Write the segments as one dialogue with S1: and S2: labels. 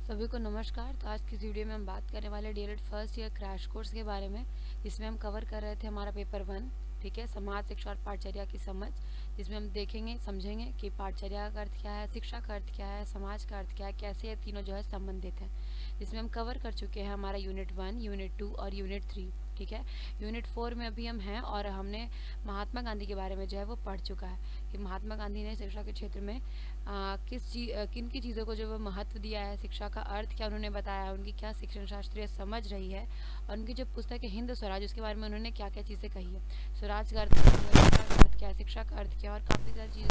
S1: सभी को नमस्कार। तो आज की इस वीडियो में हम बात करने वाले DElEd first year crash course के बारे में, जिसमें हम कवर कर रहे थे हमारा पेपर 1, ठीक है, समाज शिक्षा और पाठचर्या की समझ, जिसमें हम देखेंगे समझेंगे कि पाठचर्या का अर्थ क्या है, शिक्षा का अर्थ क्या है, समाज का अर्थ क्या है, कैसे ये तीनों जो है संबंधित हैं। जिसमें हम कवर कर चुके हैं हमारा यूनिट 1, यूनिट 2 और यूनिट 3, ठीक है। यूनिट 4 में अभी हम हैं और हमने महात्मा गांधी के बारे में जो है वो पढ़ चुका है कि महात्मा गांधी ने शिक्षा के क्षेत्र में किन की चीज़ों को जो वो महत्व दिया है, शिक्षा का अर्थ क्या उन्होंने बताया, उनकी क्या शिक्षण शास्त्रीय समझ रही है, और उनकी जो पुस्तक है हिंद स्वराज, उसके बारे में उन्होंने क्या क्या चीज़ें कही है। स्वराज का अर्थ क्या है, शिक्षा का अर्थ क्या है, और काफ़ी सारी चीज़ें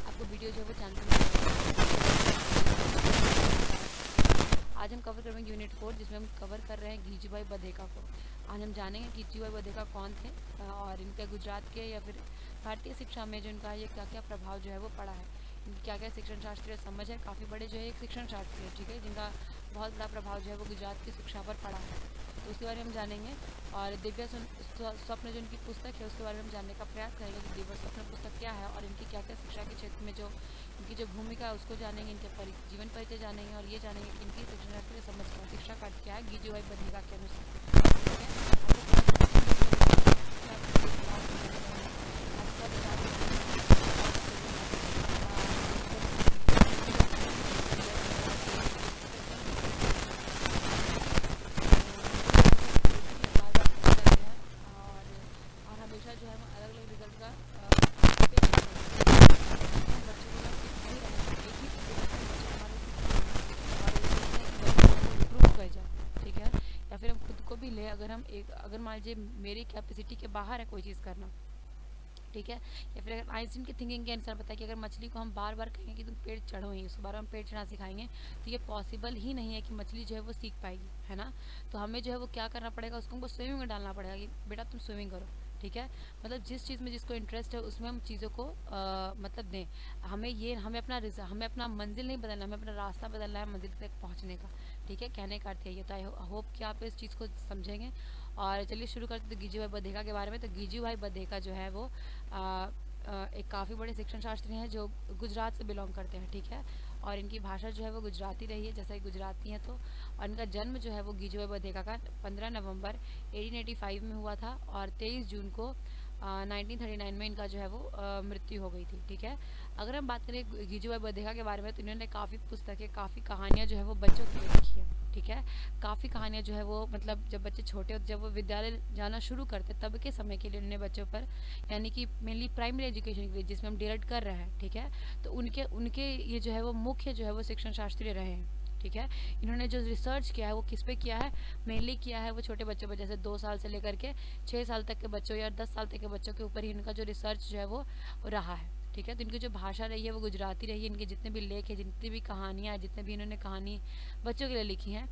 S1: आपको वीडियो जो है वो जानकारी। आज हम कवर करेंगे यूनिट 4, जिसमें हम कवर कर रहे हैं घीजूभाई बधेका को। आज हम जानेंगे कि घीजूभाई बधेका कौन थे और इनका गुजरात के या फिर भारतीय शिक्षा में जो इनका ये क्या क्या प्रभाव जो है वो पड़ा है, इनकी क्या क्या शिक्षण शास्त्रीय समझ है। काफ़ी बड़े जो है एक शिक्षण शास्त्री है, ठीक है, जिनका बहुत बड़ा प्रभाव जो है वो गुजरात की शिक्षा पर पड़ा है, तो उसके बारे में हम जानेंगे। और दिव्य स्वप्न जो इनकी पुस्तक है उसके बारे में हम जानने का प्रयास करेंगे कि दिव्य स्वप्न पुस्तक क्या है और इनकी क्या क्या शिक्षा के क्षेत्र में जो इनकी जो भूमिका है उसको जानेंगे, इनके जीवन परिचय जानेंगे और ये जानेंगे कि इनकी शिक्षण शास्त्रीय समझ क्या, शिक्षा का अर्थ क्या है घीजूभाई बधेका के अनुसार। और हमेशा जो है वो अलग अलग रिजल्ट का ठीक है, या फिर हम खुद को भी ले, अगर मान लीजिए मेरी कैपेसिटी के बाहर है कोई चीज़ करना, ठीक है, या फिर अगर आइंस्टीन की थिंकिंग के अनुसार बताया कि अगर मछली को हम बार बार कहेंगे कि तुम पेड़ चढ़ो ही, उसको बार हम पेड़ चढ़ना सिखाएंगे, तो ये पॉसिबल ही नहीं है कि मछली जो है वो सीख पाएगी, है ना। तो हमें जो है वो क्या करना पड़ेगा, उसको हमको स्विमिंग में डालना पड़ेगा कि बेटा तुम स्विमिंग करो, ठीक है। मतलब जिस चीज़ में जिसको इंटरेस्ट है उसमें हम चीज़ों को मतलब दें। हमें अपना मंजिल नहीं बदलना, हमें अपना रास्ता बदलना है मंजिल तक पहुँचने का, ठीक है। कहने का अर्थ है ये। तो आई होप कि आप इस चीज़ को समझेंगे। और चलिए शुरू करते हैं घीजूभाई बधेका के बारे में। तो घीजूभाई बधेका जो है वो एक काफ़ी बड़े शिक्षण शास्त्री हैं जो गुजरात से बिलोंग करते हैं, ठीक है। और इनकी भाषा जो है वो गुजराती रही है, जैसा कि गुजराती हैं तो। और इनका जन्म जो है वो घीजूभाई बधेका का 15 नवंबर 1885 में हुआ था और 23 जून को 1939 में इनका जो है वो मृत्यु हो गई थी, ठीक है। अगर हम बात करें घीजूभाई बधेका के बारे में, तो इन्होंने काफ़ी पुस्तकें, काफ़ी कहानियाँ जो है वो बच्चों के लिए लिखी है, ठीक है। काफ़ी कहानियाँ जो है वो, मतलब जब बच्चे छोटे होते, जब वो विद्यालय जाना शुरू करते तब के समय के लिए उन्होंने बच्चों पर, यानी कि मेनली प्राइमरी एजुकेशन के लिए जिसमें हम डीएलएड कर रहे हैं, ठीक है, तो उनके उनके ये जो है वो मुख्य जो है वो शिक्षण शास्त्री रहे हैं, ठीक है। इन्होंने जो रिसर्च किया है वो किस पे किया है, मेनली किया है वो छोटे बच्चों पर, जैसे 2 साल से लेकर के 6 साल तक के बच्चों या 10 साल तक के बच्चों के ऊपर ही इनका जो रिसर्च जो है वो रहा है, ठीक है। तो इनकी जो भाषा रही है वो गुजराती रही है। इनके जितने भी लेख है, जितनी भी कहानियाँ, जितने भी इन्होंने कहानी बच्चों के लिए लिखी हैं,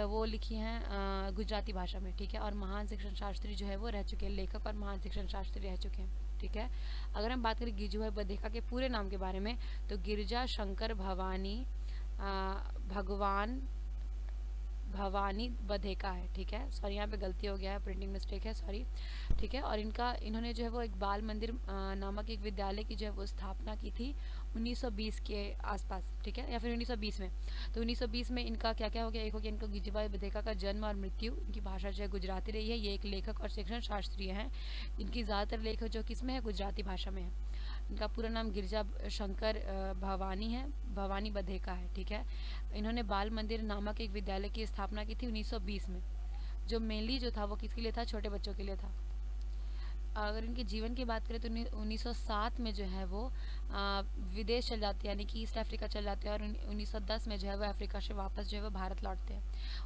S1: वो लिखी हैं गुजराती भाषा में, ठीक है। और महान शिक्षण शास्त्री जो है वो रह चुके हैं, लेखक और महान शिक्षण शास्त्री रह चुके हैं, ठीक है। अगर हम बात करें घीजूभाई बधेका के पूरे नाम के बारे में, तो गिरिजा शंकर भगवान भवानी बधेका है, ठीक है। सॉरी, यहाँ पे गलती हो गया है, प्रिंटिंग मिस्टेक है, सॉरी, ठीक है। और इन्होंने जो है वो एक बाल मंदिर नामक एक विद्यालय की जो है वो स्थापना की थी 1920 के आसपास, ठीक है, या फिर 1920 में। तो 1920 में इनका क्या क्या हो गया, एक हो गया इनको घीजूभाई बधेका का जन्म और मृत्यु। इनकी भाषा जो है गुजराती रही है। ये एक लेखक और शिक्षण शास्त्री हैं। इनकी ज़्यादातर लेख जो किसमें है, गुजराती भाषा में है। इनका पूरा नाम गिरिजा शंकर भवानी है, भवानी बधेका है, ठीक है। इन्होंने बाल मंदिर नामक एक विद्यालय की स्थापना की थी 1920 में, जो मेनली जो था वो किसके लिए था, छोटे बच्चों के लिए था। अगर इनके जीवन की बात करें तो 1907 में जो है वो विदेश चल जाते हैं, यानी कि ईस्ट अफ्रीका चल जाते हैं, और 1910 में जो है वो अफ्रीका से वापस जो है वो भारत लौटते हैं।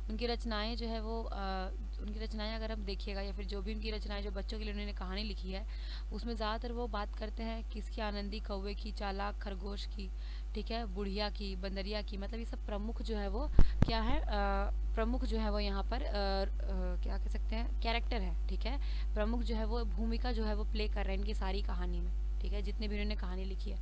S1: उनकी रचनाएं जो है वो उनकी रचनाएं अगर हम देखिएगा, या फिर जो भी उनकी रचनाएं जो बच्चों के लिए उन्होंने कहानी लिखी है, उसमें ज़्यादातर वो बात करते हैं किसकी, आनंदी कौवे की, चालाक खरगोश की, ठीक है, बुढ़िया की, बंदरिया की। मतलब ये सब प्रमुख जो है वो क्या है, प्रमुख जो है वो यहाँ पर क्या कह सकते हैं, कैरेक्टर है, ठीक है। प्रमुख जो है वो भूमिका जो है वो प्ले कर रहे हैं इनकी सारी कहानी में, ठीक है, जितने भी उन्होंने कहानी लिखी है।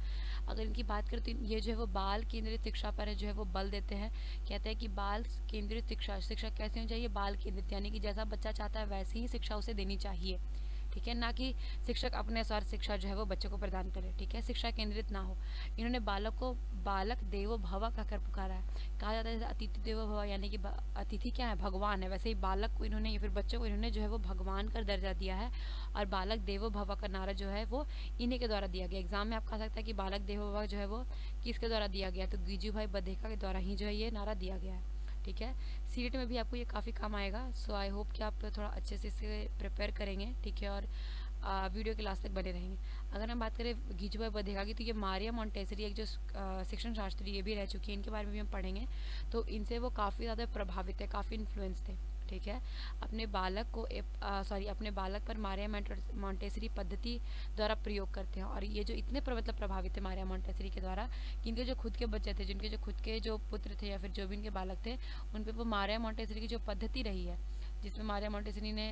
S1: अगर इनकी बात करें तो ये जो है वो बाल केंद्रित शिक्षा पर जो है वो बल देते हैं। कहते हैं कि बाल केंद्रित शिक्षा, शिक्षा कैसे होनी चाहिए, बाल केंद्रित, यानी कि जैसा बच्चा चाहता है वैसी ही शिक्षा उसे देनी चाहिए, ठीक है, ना कि शिक्षक अपने अनुसार शिक्षा जो है वो बच्चों को प्रदान करे। ठीक है, शिक्षा केंद्रित ना हो। इन्होंने बालक को बालक देवो भव कहकर पुकारा है। कहा जाता है जैसे अतिथि देवो भव, यानी कि अतिथि क्या है, भगवान है, वैसे ही बालक को इन्होंने या फिर बच्चों को इन्होंने जो है वो भगवान का दर्जा दिया है। और बालक देवो भव का नारा जो है वो इन्हीं के द्वारा दिया गया। एग्जाम में आप कह सकता है कि बालक देवो भव जो है वो किसके द्वारा दिया गया, तो गिजुभाई बधेका के द्वारा ही जो है ये नारा दिया गया है। ठीक है, सीट में भी आपको ये काफ़ी काम आएगा। सो आई होप कि आप थोड़ा अच्छे से इसे प्रिपेयर करेंगे। ठीक है, और वीडियो के लास्ट तक बने रहेंगे। अगर हम बात करें गिजुभाई बधेका की, तो ये मारिया मॉन्टेसरी एक जो शिक्षण शास्त्री ये भी रह चुकी है, इनके बारे में भी हम पढ़ेंगे। तो इनसे वो काफ़ी ज़्यादा प्रभावित है, काफ़ी इन्फ्लुएंस थे। ठीक है, अपने बालक को अपने बालक पर मारिया मॉन्टेसरी पद्धति द्वारा प्रयोग करते हैं। और ये जो इतने मतलब प्रभावित थे मारिया मॉन्टेसरी के द्वारा कि इनके जो खुद के बच्चे थे, जिनके जो खुद के जो पुत्र थे या फिर जो भी इनके बालक थे, उन पर वो मारिया मॉन्टेसरी की जो पद्धति रही है, जिसमें मारिया मॉन्टेसरी ने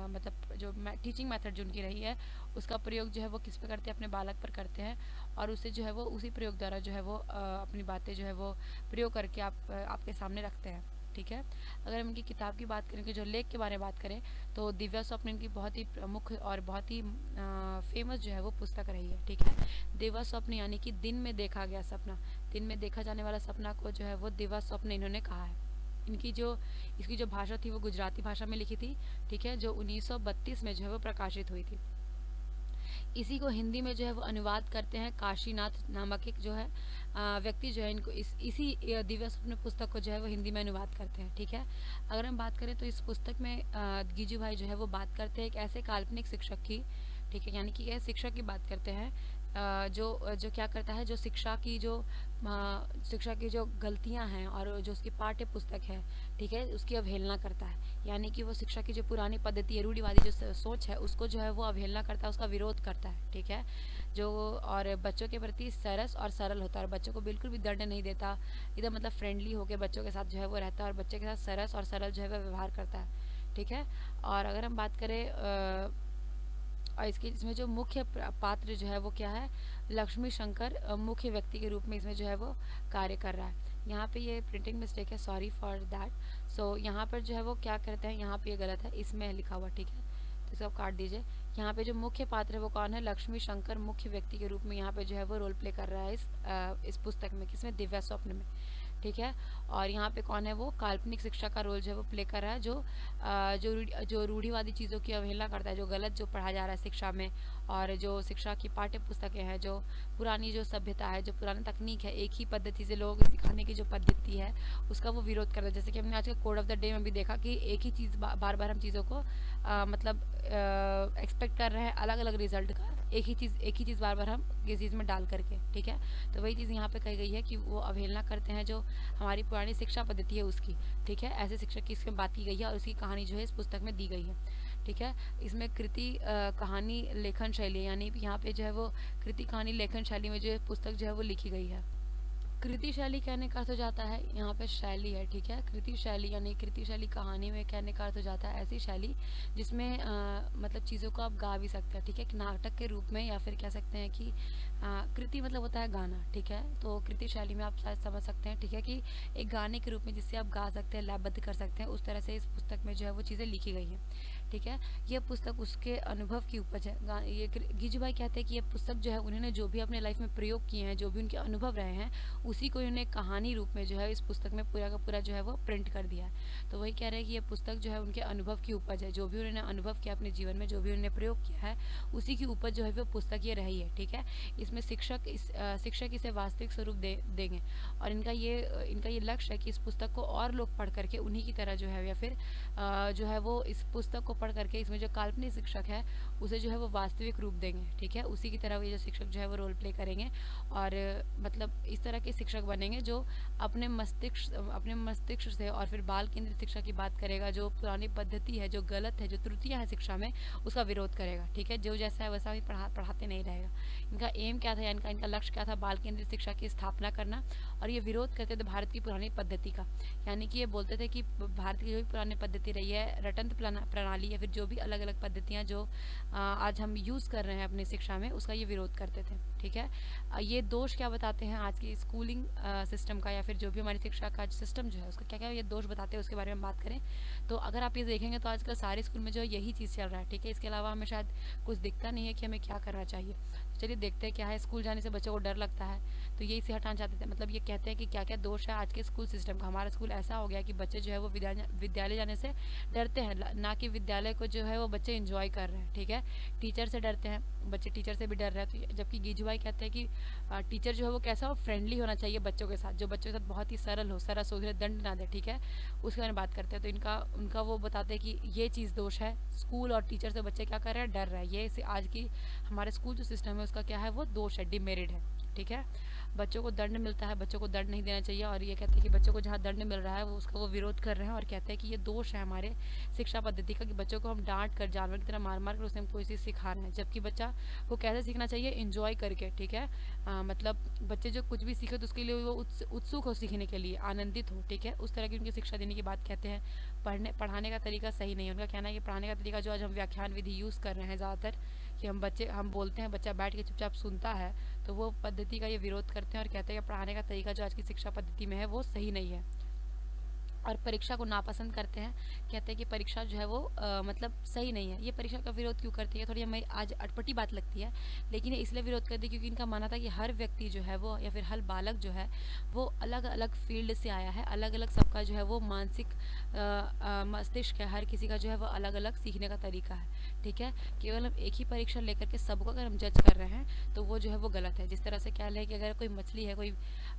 S1: मतलब जो टीचिंग मेथड जो उनकी रही है, उसका प्रयोग जो है वो किस पे करते हैं, अपने बालक पर करते हैं। और उससे जो है वो उसी प्रयोग द्वारा जो है वो अपनी बातें जो है वो प्रयोग करके आपके सामने रखते हैं। ठीक है, अगर हम इनकी किताब की बात करें, कि जो लेख के बारे में बात करें, तो दिव्या स्वप्न इनकी बहुत ही प्रमुख और बहुत ही फेमस जो है वो पुस्तक रही है। ठीक है, दिव्या स्वप्न यानी कि दिन में देखा गया सपना, दिन में देखा जाने वाला सपना को जो है वो दिव्या स्वप्न इन्होंने कहा है। इसकी जो भाषा थी वो गुजराती भाषा में लिखी थी। ठीक है, जो 1932 में जो है वो प्रकाशित हुई थी। इसी को हिंदी में जो है वो अनुवाद करते हैं काशीनाथ नामक एक जो है व्यक्ति जो है इनको इसी दिव्या स्वप्न पुस्तक को जो है वो हिंदी में अनुवाद करते हैं। ठीक है, अगर हम बात करें तो इस पुस्तक में गिजुभाई जो है वो बात करते हैं एक ऐसे काल्पनिक शिक्षक की। ठीक है, यानी कि यह शिक्षक की बात करते हैं जो क्या करता है, जो शिक्षा की जो गलतियां हैं और जो उसकी पाठ्य पुस्तक है, ठीक है, उसकी अवहेलना करता है। यानी कि वो शिक्षा की जो पुरानी पद्धति है, रूढ़िवादी जो सोच है, उसको जो है वो अवहेलना करता है, उसका विरोध करता है। ठीक है, जो और बच्चों के प्रति सरस और सरल होता है, और बच्चों को बिल्कुल भी दंड नहीं देता, एकदम मतलब फ्रेंडली होकर बच्चों के साथ जो है वो रहता है, और बच्चे के साथ सरस और सरल जो है वो व्यवहार करता है। ठीक है, और अगर हम बात करें और इसमें जो मुख्य पात्र जो है वो क्या है, लक्ष्मी शंकर मुख्य व्यक्ति के रूप में इसमें जो है वो कार्य कर रहा है। यहाँ पे ये प्रिंटिंग मिस्टेक है, सॉरी फॉर दैट। सो यहाँ पर जो है वो क्या करते हैं, यहाँ पे ये गलत है, इसमें लिखा हुआ। ठीक है, तो इसको आप काट दीजिए। यहाँ पे जो मुख्य पात्र है वो कौन है, लक्ष्मी शंकर मुख्य व्यक्ति के रूप में यहाँ पे जो है वो रोल प्ले कर रहा है इस पुस्तक में, किसमें, दिव्या स्वप्न में। ठीक है, और यहाँ पे कौन है, वो काल्पनिक शिक्षा का रोल जो है वो प्ले कर रहा है, जो रूढ़िवादी चीज़ों की अवहेलना करता है, जो गलत जो पढ़ा जा रहा है शिक्षा में, और जो शिक्षा की पाठ्य पुस्तकें हैं, जो पुरानी जो सभ्यता है, जो पुरानी तकनीक है, एक ही पद्धति से लोगों को सिखाने की जो पद्धति है, उसका वो विरोध करता है। जैसे कि हमने आज का कोड ऑफ द डे में भी देखा कि एक ही चीज़ बार बार हम चीज़ों को मतलब एक्सपेक्ट कर रहे हैं अलग अलग रिजल्ट का, एक ही चीज़ बार बार हम किसी चीज़ में डाल करके। ठीक है, तो वही चीज़ यहाँ पे कही गई है कि वो अवहेलना करते हैं जो हमारी पुरानी शिक्षा पद्धति है उसकी। ठीक है, ऐसे शिक्षक की इसमें बात की गई है और उसकी कहानी जो है इस पुस्तक में दी गई है। ठीक है, इसमें कृति कहानी लेखन शैली, यानी यहाँ पे जो है वो कृति कहानी लेखन शैली में जो पुस्तक जो है वो लिखी गई है। कृति शैली कहने का अर्थ हो जाता है, यहाँ पे शैली है। ठीक है, कृति शैली यानी कृति शैली कहानी में कहने का अर्थ हो जाता है ऐसी शैली जिसमें मतलब चीज़ों को आप गा भी सकते हैं। ठीक है, एक नाटक के रूप में, या फिर कह सकते हैं कि कृति मतलब होता है गाना। ठीक है, तो कृति शैली में आप शायद समझ सकते हैं। ठीक है, कि एक गाने के रूप में जिससे आप गा सकते हैं, लयबद्ध कर सकते हैं, उस तरह से इस पुस्तक में जो है वो चीज़ें लिखी गई हैं। ठीक है, यह पुस्तक उसके अनुभव की उपज है। ये गिजुभाई कहते हैं कि ये पुस्तक जो है उन्होंने जो भी अपने लाइफ में प्रयोग किए हैं, जो भी उनके अनुभव रहे हैं, उसी को इन्होंने कहानी रूप में जो है इस पुस्तक में पूरा का पूरा जो है वो प्रिंट कर दिया है। तो वही कह रहे हैं कि ये पुस्तक जो है उनके अनुभव की उपज है, जो भी उन्होंने अनुभव किया अपने जीवन में, जो भी उन्होंने प्रयोग किया है, उसी की उपज जो है वो पुस्तक ये रही है। ठीक है, इसमें शिक्षक इसे वास्तविक स्वरूप देंगे, और इनका ये लक्ष्य है कि इस पुस्तक को और लोग पढ़ करके उन्हीं की तरह जो है, या फिर जो है वो इस पुस्तक को पढ़ करके इसमें जो काल्पनिक शिक्षक है उसे जो है वो वास्तविक रूप देंगे। ठीक है, उसी की तरह ये जो शिक्षक जो है वो रोल प्ले करेंगे, और मतलब इस तरह के शिक्षक बनेंगे जो अपने मस्तिष्क से, और फिर बाल केंद्रित शिक्षा की बात करेगा, जो पुरानी पद्धति है, जो गलत है, जो त्रुटियां हैं शिक्षा में, उसका विरोध करेगा। ठीक है, जो जैसा है वैसा भी पढ़ाते नहीं रहेगा। इनका एम क्या था, इनका लक्ष्य क्या था, बाल केंद्रित शिक्षा की स्थापना करना, और ये विरोध करते थे भारत की पुरानी पद्धति का। यानी कि ये बोलते थे कि भारत की जो भी पुरानी पद्धति रही है, रटंत प्रणाली या फिर जो भी अलग अलग पद्धतियाँ जो आज हम यूज़ कर रहे हैं अपनी शिक्षा में, उसका ये विरोध करते थे। ठीक है, ये दोष क्या बताते हैं आज की स्कूलिंग सिस्टम का, या फिर जो भी हमारी शिक्षा का सिस्टम जो है उसका क्या क्या ये दोष बताते हैं, उसके बारे में बात करें तो अगर आप ये देखेंगे तो आजकल सारे स्कूल में जो है यही चीज़ चल रहा है। ठीक है, इसके अलावा हमें शायद कुछ दिखता नहीं है कि हमें क्या करना चाहिए। तो चलिए देखते हैं क्या है। स्कूल जाने से बच्चों को डर लगता है, तो यही से हटाना चाहते थे। मतलब ये कहते हैं कि क्या क्या दोष है आज के स्कूल सिस्टम का। हमारा स्कूल ऐसा हो गया कि बच्चे जो है वो विद्यालय जाने से डरते हैं, ना कि विद्यालय को जो है वो बच्चे इंजॉय कर रहे हैं। ठीक है, टीचर से डरते हैं, बच्चे टीचर से भी डर रहे हैं। तो जबकि गीजू भाई कहते हैं कि टीचर जो है वो कैसा हो, फ्रेंडली होना चाहिए बच्चों के साथ, जो बच्चों के साथ बहुत ही सरल हो, सरस हो, उन्हें दंड ना दे। ठीक है, उसके बारे में बात करते हैं। तो उनका वो बताते हैं कि ये चीज़ दोष है, स्कूल और टीचर से बच्चे क्या कर रहे हैं, डर रहे हैं। ये आज की हमारे स्कूल जो सिस्टम है उसका क्या है, वो दोष है, डिमेरिट है। ठीक है, बच्चों को दंड मिलता है, बच्चों को दंड नहीं देना चाहिए, और ये कहते हैं कि बच्चों को जहाँ दंड मिल रहा है वो उसका वो विरोध कर रहे हैं, और कहते हैं कि ये दोष है हमारे शिक्षा पद्धति का कि बच्चों को हम डांट कर, जानवर की तरह मार मार कर उसे हम कोई चीज़ सिखा रहे हैं। जबकि बच्चा को कैसे सीखना चाहिए, इंजॉय करके। ठीक है, मतलब बच्चे जो कुछ भी सीखे तो उसके लिए वो उत्सुक हो सीखने के लिए, आनंदित हो। ठीक है, उस तरह की उनकी शिक्षा देने की बात कहते हैं। पढ़ाने का तरीका सही नहीं है। उनका कहना है कि पढ़ाने का तरीका जो आज हम व्याख्यान विधि यूज़ कर रहे हैं ज़्यादातर, कि हम बोलते हैं, बच्चा बैठ के चुपचाप सुनता है, तो वो पद्धति का ये विरोध करते हैं और कहते हैं कि पढ़ाने का तरीका जो आज की शिक्षा पद्धति में है वो सही नहीं है। और परीक्षा को नापसंद करते हैं, कहते हैं कि परीक्षा जो है वो मतलब सही नहीं है। ये परीक्षा का विरोध क्यों करती है, थोड़ी हमें आज अटपटी बात लगती है, लेकिन ये इसलिए विरोध करती है क्योंकि इनका मानना था कि हर व्यक्ति जो है वो, या फिर हर बालक जो है वो अलग अलग फील्ड से आया है, अलग अलग सबका जो है वो मानसिक मस्तिष्क है, हर किसी का जो है वो अलग अलग सीखने का तरीका है। ठीक है, केवल हम एक ही परीक्षा लेकर के सबको अगर हम जज कर रहे हैं तो वो जो है वो गलत है। जिस तरह से क्या है कि अगर कोई मछली है,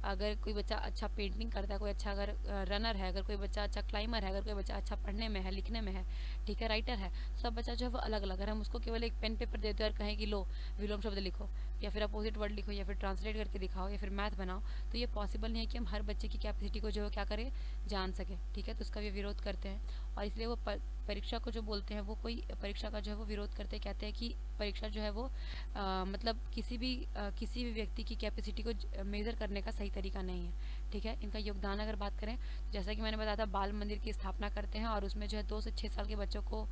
S1: अगर कोई बच्चा अच्छा पेंटिंग करता है, कोई अच्छा अगर रनर है, अगर कोई बच्चा अच्छा क्लाइंबर है, अगर कोई बच्चा अच्छा पढ़ने में है, लिखने में है, ठीक है, राइटर है, सब बच्चा जो है वो अलग अलग। अगर हम उसको केवल एक पेन पेपर देते हैं और कहें कि लो विलोम शब्द लिखो, या फिर अपोजिट वर्ड लिखो, या फिर ट्रांसलेट करके दिखाओ, या फिर मैथ बनाओ, तो ये पॉसिबल नहीं है कि हम हर बच्चे की कैपेसिटी को जो है क्या करें, जान सके। ठीक है, तो उसका भी विरोध करते हैं, और इसलिए वो परीक्षा को जो बोलते हैं, वो कोई परीक्षा का जो है वो विरोध करते हैं। कहते हैं कि परीक्षा जो है वो मतलब किसी भी व्यक्ति की कैपेसिटी को मेज़र करने का सही तरीका नहीं है। ठीक है, इनका योगदान अगर बात करें, जैसा कि मैंने बताया था, बाल मंदिर की स्थापना करते हैं, और उसमें जो है 2 से 6 साल के बच्चों को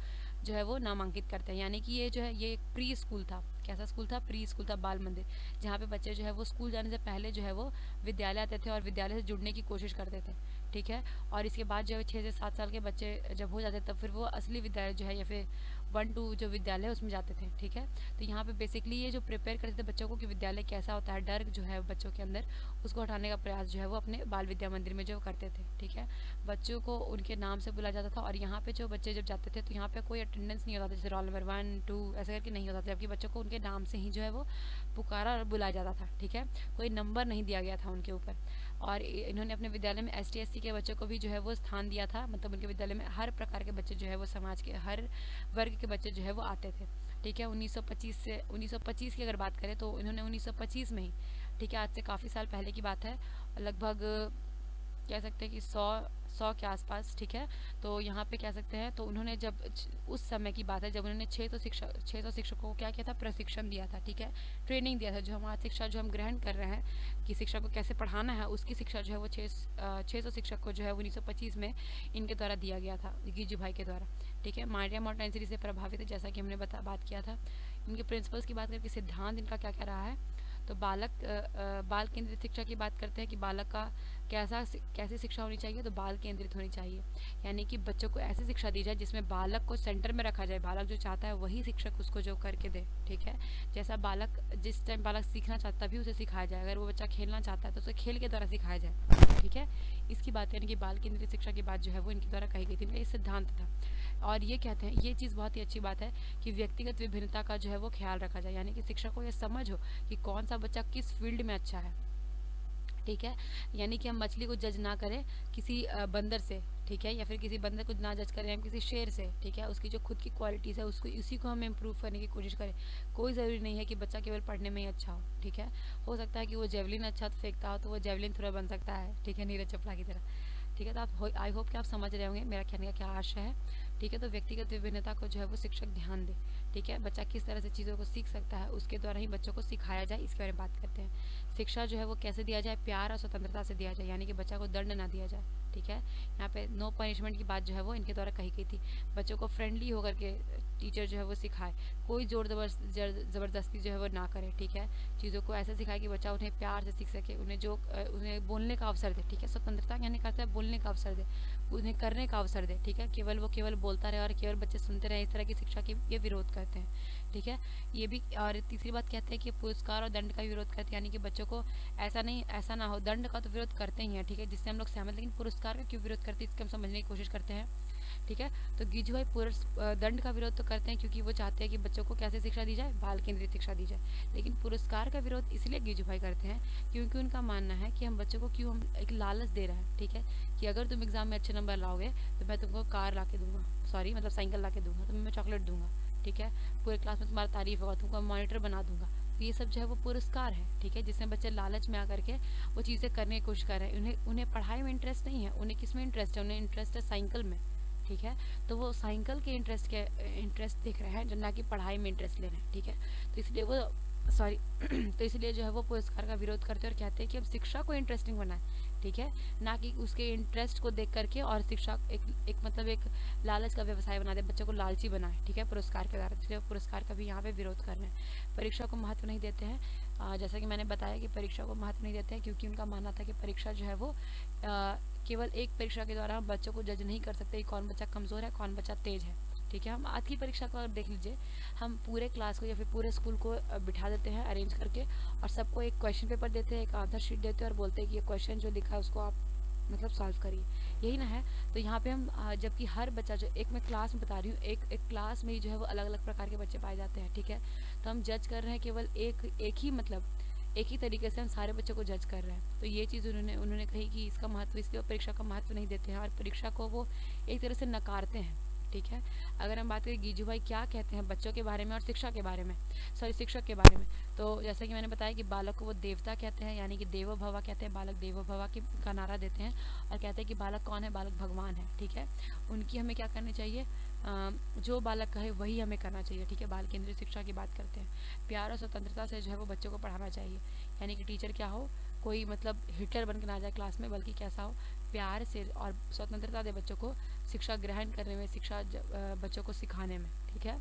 S1: जो है वो नामांकित करते हैं। यानी कि ये जो है ये एक प्री स्कूल था। कैसा स्कूल था, प्री स्कूल था, बाल मंदिर, जहाँ पे बच्चे जो है वो स्कूल जाने से पहले जो है वो विद्यालय आते थे और विद्यालय से जुड़ने की कोशिश करते थे। ठीक है, और इसके बाद जो है 6 से 7 साल के बच्चे जब हो जाते तब फिर वो असली विद्यालय जो है, या फिर 1-2 जो विद्यालय है उसमें जाते थे। ठीक है, तो यहाँ पे बेसिकली ये जो प्रिपेयर करते थे बच्चों को कि विद्यालय कैसा होता है, डर जो है बच्चों के अंदर, उसको हटाने का प्रयास जो है वो अपने बाल विद्या मंदिर में जो करते थे। ठीक है, बच्चों को उनके नाम से बुलाया जाता था, और यहाँ पे जो बच्चे जब जाते थे तो यहाँ पे कोई अटेंडेंस नहीं होता था, जैसे रोल नंबर 1, 2 ऐसे करके नहीं होता था, जबकि बच्चों को उनके नाम से ही जो है वो पुकारा और बुलाया जाता था। ठीक है, कोई नंबर नहीं दिया गया था उनके ऊपर। और इन्होंने अपने विद्यालय में ST SC के बच्चों को भी जो है वो स्थान दिया था। मतलब उनके विद्यालय में हर प्रकार के बच्चे जो है वो, समाज के हर वर्ग के बच्चे जो है वो आते थे। ठीक है, 1925 की अगर बात करें तो इन्होंने 1925 में ही, ठीक है, आज से काफ़ी साल पहले की बात है, लगभग कह सकते हैं कि 100 के आसपास। ठीक है, तो यहाँ पे कह सकते हैं, तो उन्होंने जब उस समय की बात है जब उन्होंने 600 शिक्षकों को क्या किया था, प्रशिक्षण दिया था। ठीक है, ट्रेनिंग दिया था। जो हमारा शिक्षा जो हम ग्रहण कर रहे हैं कि शिक्षा को कैसे पढ़ाना है, उसकी शिक्षा जो है वो 600 शिक्षक को जो है 1925 में इनके द्वारा दिया गया था, गीजू भाई के द्वारा। ठीक है, मारिया मोंटेसरी से प्रभावित है, जैसा कि हमने बात किया था। इनके प्रिंसिपल्स की बात करके सिद्धांत इनका क्या क्या रहा है, तो बाल केंद्रित शिक्षा की बात करते हैं कि बालक का कैसी शिक्षा होनी चाहिए, तो बाल केंद्रित होनी चाहिए। यानी कि बच्चों को ऐसी शिक्षा दी जाए जिसमें बालक को सेंटर में रखा जाए, बालक जो चाहता है वही शिक्षक उसको जो करके दे। ठीक है, जैसा जिस टाइम बालक सीखना चाहता है तभी उसे सिखाया जाए, अगर वो बच्चा खेलना चाहता है तो उसे खेल के द्वारा सिखाया जाए। ठीक है, इसकी बात यानी कि बाल केंद्रित शिक्षा की बात जो है वो इनके द्वारा कही गई थी, इनका ये सिद्धांत था। और ये कहते हैं, ये चीज़ बहुत ही अच्छी बात है कि व्यक्तिगत विभिन्नता का जो है वो ख्याल रखा जाए, यानी कि शिक्षक को ये समझ हो कि कौन सा बच्चा किस फील्ड में अच्छा है। ठीक है, यानी कि हम मछली को जज ना करें किसी बंदर से, ठीक है, या फिर किसी बंदर को ना जज करें हम किसी शेर से। ठीक है, उसकी जो खुद की क्वालिटीज़ है उसी को हम इम्प्रूव करने की कोशिश करें। कोई ज़रूरी नहीं है कि बच्चा केवल पढ़ने में ही अच्छा हो। ठीक है, हो सकता है कि वो जेवलिन अच्छा फेंकता हो तो वो जेवलिन थ्रोअर बन सकता है। ठीक है, नीरज चोपड़ा की तरह। ठीक है, तो आप आई होप कि आप समझ रहे होंगे मेरा कहने का क्या आशय है। ठीक है, तो व्यक्तिगत विभिन्नता को जो है वो शिक्षक ध्यान दे। ठीक है, बच्चा किस तरह से चीज़ों को सीख सकता है उसके द्वारा ही बच्चों को सिखाया जाए, इसके बारे में बात करते हैं। शिक्षा जो है वो कैसे दिया जाए, प्यार और स्वतंत्रता से दिया जाए, यानी कि बच्चा को दंड ना दिया जाए। ठीक है, यहाँ पे नो पनिशमेंट की बात जो है वो इनके द्वारा कही गई थी। बच्चों को फ्रेंडली होकर के टीचर जो है वो सिखाए, कोई जोर ज़बरदस्ती जो है वो ना करे। ठीक है, चीज़ों को ऐसे सिखाए कि बच्चा उन्हें प्यार से सीख सके, उन्हें बोलने का अवसर दे। ठीक है, स्वतंत्रता यानी कहता है बोलने का अवसर दे, उन्हें करने का अवसर दे। ठीक है, केवल बोलता रहे और केवल बच्चे सुनते रहे, इस तरह की शिक्षा की ये विरोध करते हैं। ठीक है, ये भी। और तीसरी बात कहते हैं कि पुरस्कार और दंड का विरोध करते हैं, यानी कि बच्चों को ऐसा ना हो। दंड का तो विरोध करते ही हैं, ठीक है, जिससे हम लोग सहमत, लेकिन पुरस्कार का क्यों विरोध करते हैं इसके हम समझने की कोशिश करते हैं। ठीक है, तो गिजू भाई दंड का विरोध तो करते हैं क्योंकि वो चाहते हैं कि बच्चों को कैसे शिक्षा दी जाए, बाल केंद्रित शिक्षा दी जाए। लेकिन पुरस्कार का विरोध इसलिए गिजू भाई करते हैं क्योंकि उनका मानना है कि हम बच्चों को क्यों हम एक लालच दे रहे हैं। ठीक है, कि अगर तुम एग्जाम में अच्छे नंबर लाओगे तो मैं तुमको कार ला के दूंगा, सॉरी मतलब साइकिल ला के दूंगा, तुम्हें मैं चॉकलेट दूंगा। ठीक है, पूरे क्लास में तुम्हारा तारीफ होगा, तुमको मॉनिटर बना दूंगा। ये सब जो है वो पुरस्कार है। ठीक है, जिसमें बच्चे लालच में आकर के वो चीज़ें करने की कोशिश कर रहे हैं। उन्हें पढ़ाई में इंटरेस्ट नहीं है, उन्हें किस में इंटरेस्ट है, उन्हें इंटरेस्ट है साइकिल में। ठीक है, तो वो साइकिल के इंटरेस्ट देख रहे हैं, जो ना कि पढ़ाई में इंटरेस्ट ले रहे हैं। ठीक है, तो इसलिए वो सॉरी तो इसलिए जो है वो पुरस्कार का विरोध करते हैं और कहते हैं कि अब शिक्षा को इंटरेस्टिंग बनाए। ठीक है, ना कि उसके इंटरेस्ट को देख करके और शिक्षा एक लालच का व्यवसाय बना दे, बच्चों को लालची बनाए। ठीक है, पुरस्कार के द्वारा, इसलिए पुरस्कार का भी यहाँ पे विरोध कर रहे हैं। परीक्षा को महत्व नहीं देते हैं, जैसा कि मैंने बताया कि परीक्षा को महत्व नहीं देते हैं क्योंकि उनका मानना था कि परीक्षा जो है वो केवल एक परीक्षा के द्वारा हम बच्चों को जज नहीं कर सकते कि कौन बच्चा कमज़ोर है, कौन बच्चा तेज है। ठीक है, हम आज की परीक्षा को देख लीजिए, हम पूरे क्लास को या फिर पूरे स्कूल को बिठा देते हैं अरेंज करके और सबको एक क्वेश्चन पेपर देते हैं, एक आंसर शीट देते हैं और बोलते हैं कि ये क्वेश्चन जो लिखा है उसको आप मतलब सॉल्व करिए, यही ना है। तो यहाँ पे हम जबकि हर बच्चा जो एक मैं क्लास में बता रही हूँ, एक क्लास में ही जो है वो अलग अलग प्रकार के बच्चे पाए जाते हैं। ठीक है, तो हम जज कर रहे हैं केवल एक ही तरीके से हम सारे बच्चों को जज कर रहे हैं। तो ये चीज़ उन्होंने कही कि इसका महत्व, इसलिए वो परीक्षा का महत्व नहीं देते हैं और परीक्षा को वो एक तरह से नकारते हैं। ठीक है, अगर हम बात करें गिजू भाई क्या कहते हैं बच्चों के बारे में और शिक्षा के बारे में, शिक्षक के बारे में, तो जैसा कि मैंने बताया कि बालक को वो देवता कहते हैं, यानी कि देवो भवा कहते हैं, बालक देवो भवा की का नारा देते हैं और कहते हैं कि बालक कौन है, बालक भगवान है। ठीक है, उनकी हमें क्या करनी चाहिए, जो बालक कहे वही हमें करना चाहिए। ठीक है, बाल केंद्रित शिक्षा की बात करते हैं। प्यार और स्वतंत्रता से जो है वो बच्चों को पढ़ाना चाहिए, यानी कि टीचर क्या हो, कोई मतलब हिटलर बन के ना जाए क्लास में, बल्कि कैसा हो, प्यार से और स्वतंत्रता दे बच्चों को शिक्षा ग्रहण करने में, बच्चों को सिखाने में। ठीक है,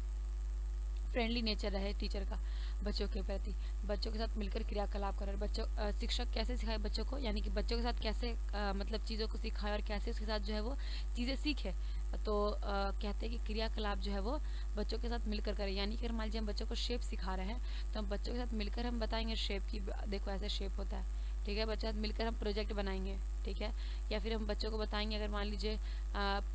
S1: फ्रेंडली नेचर रहे टीचर का बच्चों के प्रति, बच्चों के साथ मिलकर क्रियाकलाप करें। शिक्षक कैसे सिखाए बच्चों को, यानी कि बच्चों के साथ कैसे मतलब चीज़ों को सिखाए और कैसे उसके साथ जो है वो चीज़ें सीखे। तो कहते हैं कि क्रियाकलाप जो है वो बच्चों के साथ मिलकर करें, यानी कि मान लीजिए हम बच्चों को शेप सिखा रहे हैं तो हम बच्चों के साथ मिलकर हम बताएंगे शेप की, देखो ऐसे शेप होता है। ठीक है, बच्चों के साथ मिलकर हम प्रोजेक्ट बनाएंगे। ठीक है, या फिर हम बच्चों को बताएंगे, अगर मान लीजिए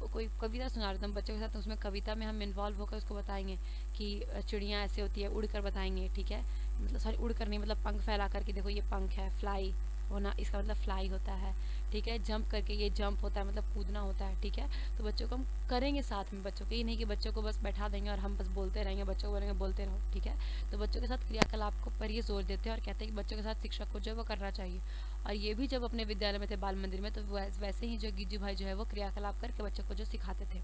S1: कोई कविता सुना रहे तो हम बच्चों के साथ उसमें कविता में हम इन्वॉल्व होकर उसको बताएंगे कि चिड़िया ऐसे होती है, उड़कर बताएंगे। ठीक है, मतलब सॉरी उड़कर नहीं, मतलब पंख फैला करके देखो ये पंख है, फ्लाई होना इसका मतलब फ्लाई होता है। ठीक है, जंप करके ये जंप होता है, मतलब कूदना होता है। ठीक है, तो बच्चों को हम करेंगे साथ में, बच्चों को ये नहीं कि बच्चों को बस बैठा देंगे और हम बस बोलते रहेंगे, बच्चों को बोलेंगे बोलते रहो। ठीक है, तो बच्चों के साथ क्रियाकलाप को पर ये जोर देते हैं और कहते हैं कि बच्चों के साथ शिक्षक को जो है वो करना चाहिए। और ये भी जब अपने विद्यालय में थे, बाल मंदिर में, तो वैसे ही जो गिज्जू भाई जो है वो क्रियाकलाप करके बच्चों को जो सिखाते थे।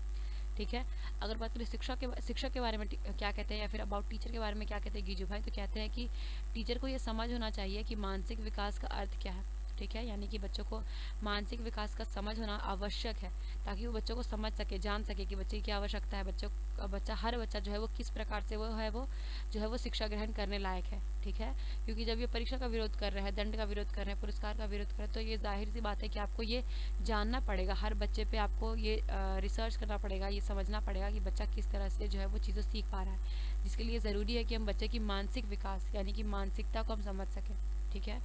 S1: ठीक है, अगर बात करें शिक्षक के बारे में क्या कहते हैं, या फिर अबाउट टीचर के बारे में क्या कहते हैं गिजू भाई, तो कहते हैं कि टीचर को ये समझ होना चाहिए कि मानसिक विकास का अर्थ क्या है। ठीक है, यानी कि बच्चों को मानसिक विकास का समझ होना आवश्यक है, ताकि वो बच्चों को समझ सके, जान सके कि बच्चे की क्या आवश्यकता है, हर बच्चा जो है वो किस प्रकार से वो जो है वो शिक्षा ग्रहण करने लायक है। ठीक है, क्योंकि जब ये परीक्षा का विरोध कर रहे हैं, दंड का विरोध कर रहे हैं, पुरस्कार का विरोध कर रहे हैं, तो ये जाहिर सी बात है कि आपको ये जानना पड़ेगा, हर बच्चे पे आपको ये रिसर्च करना पड़ेगा, ये समझना पड़ेगा कि बच्चा किस तरह से जो है वो चीज़ें सीख पा रहा है, जिसके लिए ज़रूरी है कि हम बच्चे की मानसिक विकास यानी कि मानसिकता को हम समझ सकें। ठीक है,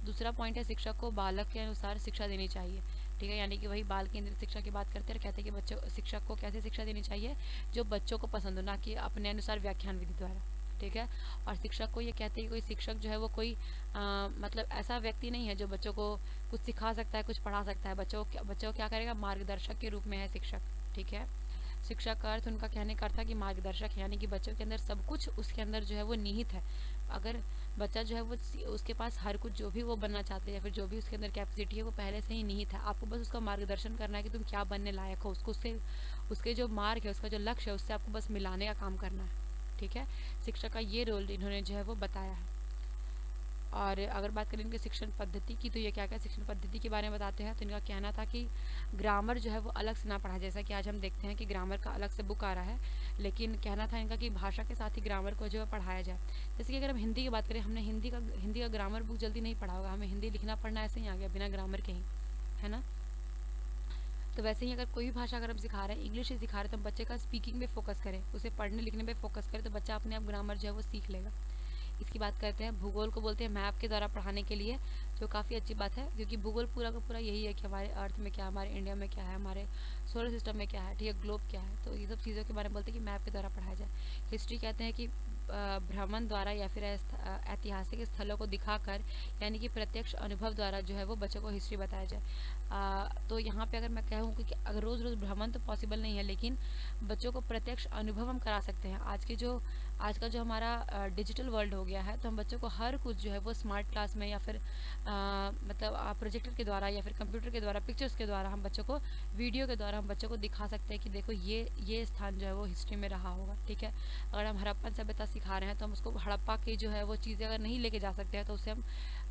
S1: दूसरा पॉइंट है शिक्षक को बालक के अनुसार शिक्षा देनी चाहिए। ठीक है, यानी कि वही बाल केंद्रित शिक्षा की बात करते हैं और कहते हैं कि शिक्षक को कैसे शिक्षा देनी चाहिए, जो बच्चों को पसंद हो, ना कि अपने अनुसार व्याख्यान विधि द्वारा। ठीक है, और शिक्षक को ये कहते हैं कि कोई शिक्षक जो है वो कोई मतलब ऐसा व्यक्ति नहीं है जो बच्चों को कुछ सिखा सकता है, कुछ पढ़ा सकता है। बच्चों को क्या करेगा, मार्गदर्शक के रूप में है शिक्षक। ठीक है, शिक्षा का अर्थ उनका कहने का अर्थ था कि मार्गदर्शक है, यानी कि बच्चों के अंदर सब कुछ उसके अंदर जो है वो निहित है। अगर बच्चा जो है वो उसके पास हर कुछ जो भी वो बनना चाहते हैं या फिर जो भी उसके अंदर कैपेसिटी है वो पहले से ही निहित है, आपको बस उसका मार्गदर्शन करना है कि तुम क्या बनने लायक हो, उसको उसके जो मार्ग है, उसका जो लक्ष्य है, उससे आपको बस मिलाने का काम करना है। ठीक है, शिक्षा का ये रोल इन्होंने जो है वो बताया है। और अगर बात करें इनके शिक्षण पद्धति की, तो ये क्या क्या शिक्षण पद्धति के बारे में बताते हैं। तो इनका कहना था कि ग्रामर जो है वो अलग से ना पढ़ा, जैसा कि आज हम देखते हैं कि ग्रामर का अलग से बुक आ रहा है, लेकिन कहना था इनका कि भाषा के साथ ही ग्रामर को जो है पढ़ाया जाए। जैसे कि अगर हम हिंदी की बात करें, हमने हिंदी का ग्रामर बुक जल्दी नहीं पढ़ा होगा, हमें हिंदी लिखना पढ़ना ऐसे ही आ गया बिना ग्रामर के ही, है ना। तो वैसे ही अगर कोई भी भाषा अगर हम सिखा रहे हैं, इंग्लिश ही सिखा रहे हैं, तो हम बच्चे का स्पीकिंग पे फोकस करें, उसे पढ़ने लिखने पे फोकस करें, तो बच्चा अपने आप ग्रामर जो है वो सीख लेगा। इसकी बात करते हैं, भूगोल को बोलते हैं मैप के द्वारा पढ़ाने के लिए, जो काफ़ी अच्छी बात है, क्योंकि भूगोल पूरा का पूरा यही है कि हमारे अर्थ में क्या है, हमारे इंडिया में क्या है, हमारे सोलर सिस्टम में क्या है, ठीक है, ग्लोब क्या है। तो ये सब चीज़ों के बारे में बोलते हैं कि मैप के द्वारा पढ़ाया जाए। हिस्ट्री कहते हैं कि भ्रमण द्वारा या फिर ऐतिहासिक स्थलों को दिखाकर, यानी कि प्रत्यक्ष अनुभव द्वारा जो है वो बच्चों को हिस्ट्री बताया जाए। तो यहाँ पे अगर मैं कहूँ कि अगर रोज़ रोज़ भ्रमण तो पॉसिबल नहीं है, लेकिन बच्चों को प्रत्यक्ष अनुभव हम करा सकते हैं। आज का जो हमारा डिजिटल वर्ल्ड हो गया है, तो हम बच्चों को हर कुछ जो है वो स्मार्ट क्लास में या फिर मतलब प्रोजेक्टर के द्वारा या फिर कंप्यूटर के द्वारा, पिक्चर्स के द्वारा हम बच्चों को, वीडियो के द्वारा हम बच्चों को दिखा सकते हैं कि देखो ये स्थान जो है वो हिस्ट्री में रहा होगा, ठीक है। अगर हम हड़प्पन सभ्यता सिखा रहे हैं, तो हम उसको हड़प्पा की जो है वो चीज़ें अगर नहीं लेके जा सकते हैं, तो उसे हम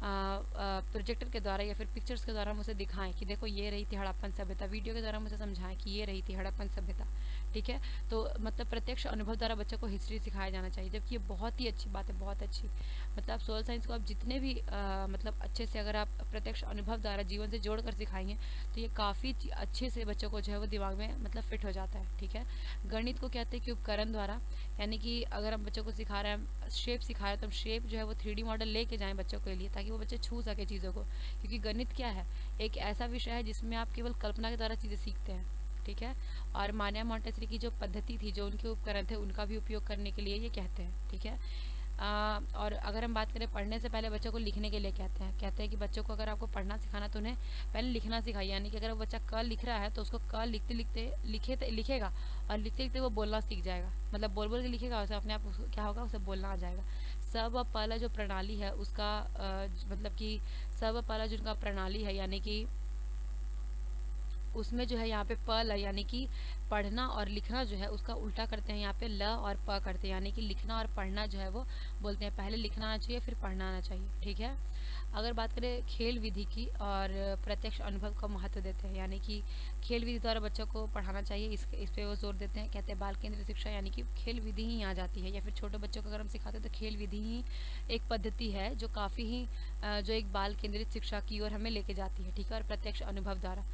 S1: प्रोजेक्टर के द्वारा या फिर पिक्चर्स के द्वारा हम उसे दिखाएं कि देखो ये रही थी हड़प्पन सभ्यता, वीडियो के द्वारा हम उसे समझाएं कि ये रही थी हड़प्पन सभ्यता, ठीक है। तो मतलब प्रत्यक्ष अनुभव द्वारा बच्चों को हिस्ट्री सिखाया जाना चाहिए, जबकि ये बहुत ही अच्छी बात है, बहुत अच्छी। मतलब सोशल साइंस को आप जितने भी मतलब अच्छे से अगर आप प्रत्यक्ष अनुभव द्वारा जीवन से जोड़कर सिखाएंगे, तो ये काफ़ी अच्छे से बच्चों को जो है वो दिमाग में मतलब फिट हो जाता है, ठीक है। गणित को कहते हैं कि उपकरण द्वारा, यानी कि अगर हम बच्चों को सिखा रहे हैं, शेप सिखा रहे हैं, तो हम शेप जो है वो 3D मॉडल लेके जाएं बच्चों के लिए, ताकि वो बच्चे छू सके चीज़ों को, क्योंकि गणित क्या है, एक ऐसा विषय है जिसमें आप केवल कल्पना के द्वारा चीज़ें सीखते हैं, ठीक है। और मानिया मॉन्टेसरी की जो पद्धति थी, जो उनके उपकरण थे, उनका भी उपयोग करने के लिए ये कहते हैं, ठीक है। और अगर हम बात करें पढ़ने से पहले बच्चों को लिखने के लिए कहते हैं कि बच्चों को अगर आपको पढ़ना सिखाना, तो उन्हें पहले लिखना सिखाइए, यानी कि अगर वो बच्चा क लिख रहा है, तो उसको क लिखेगा, और लिखते लिखते वो बोलना सीख जाएगा, मतलब बोल बोल के लिखेगा, उसे अपने आप क्या होगा, उसे बोलना आ जाएगा। सब व पहला जो प्रणाली है उसका मतलब कि सब व पहला जो उनका प्रणाली है, यानी कि उसमें जो है यहाँ पे प ल, यानी कि पढ़ना और लिखना जो है उसका उल्टा करते हैं, यहाँ पे ल और प करते हैं, यानी कि लिखना और पढ़ना जो है वो बोलते हैं, पहले लिखना आना चाहिए फिर पढ़ना आना चाहिए, ठीक है। अगर बात करें खेल विधि की और प्रत्यक्ष अनुभव का महत्व देते हैं, यानी कि खेल विधि द्वारा बच्चों को पढ़ाना चाहिए, इस पे वो जोर देते हैं। कहते हैं बाल केंद्रित शिक्षा, यानी कि खेल विधि ही आ जाती है, या फिर छोटे बच्चों को अगर हम सिखाते हैं, तो खेल विधि ही एक पद्धति है जो काफ़ी ही जो एक बाल केंद्रित शिक्षा की ओर हमें लेके जाती है, ठीक है। और प्रत्यक्ष अनुभव द्वारा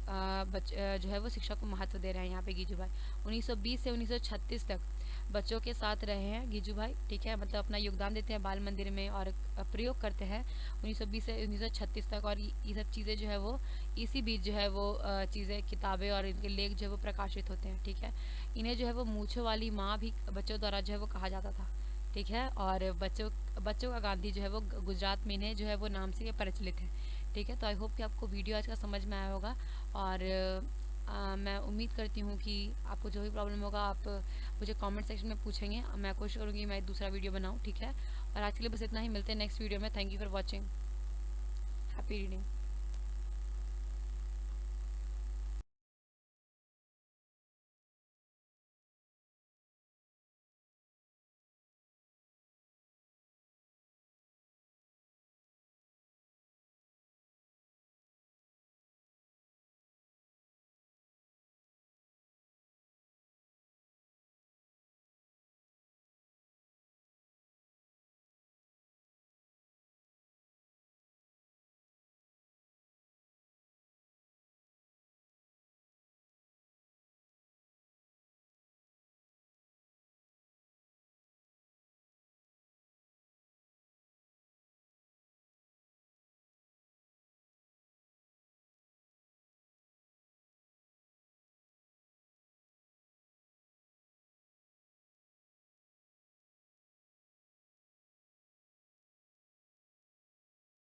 S1: जो है वो शिक्षा को महत्व दे रहे हैं यहाँ पे गीजू भाई। 1920 से 1936 तक बच्चों के साथ रहे हैं गीजू भाई, ठीक है, मतलब अपना योगदान देते हैं बाल मंदिर में और प्रयोग करते हैं 1920 से 1936 तक। और ये सब चीज़ें जो है वो इसी बीच जो है वो चीज़ें, किताबें और इनके लेख जो है वो प्रकाशित होते हैं, ठीक है। इन्हें जो है वो मूंछों वाली माँ भी बच्चों द्वारा जो है वो कहा जाता था, ठीक है। और बच्चों का गांधी जो है वो गुजरात में इन्हें जो है वो नाम से ये प्रचलित है, ठीक है। तो आई होप कि आपको वीडियो आज का समझ में आया होगा, और मैं उम्मीद करती हूँ कि आपको जो भी प्रॉब्लम होगा आप मुझे कमेंट सेक्शन में पूछेंगे, मैं कोशिश करूँगी मैं दूसरा वीडियो बनाऊँ, ठीक है। और आज के लिए बस इतना ही, मिलते हैं नेक्स्ट वीडियो में। Thank you for watching, happy reading.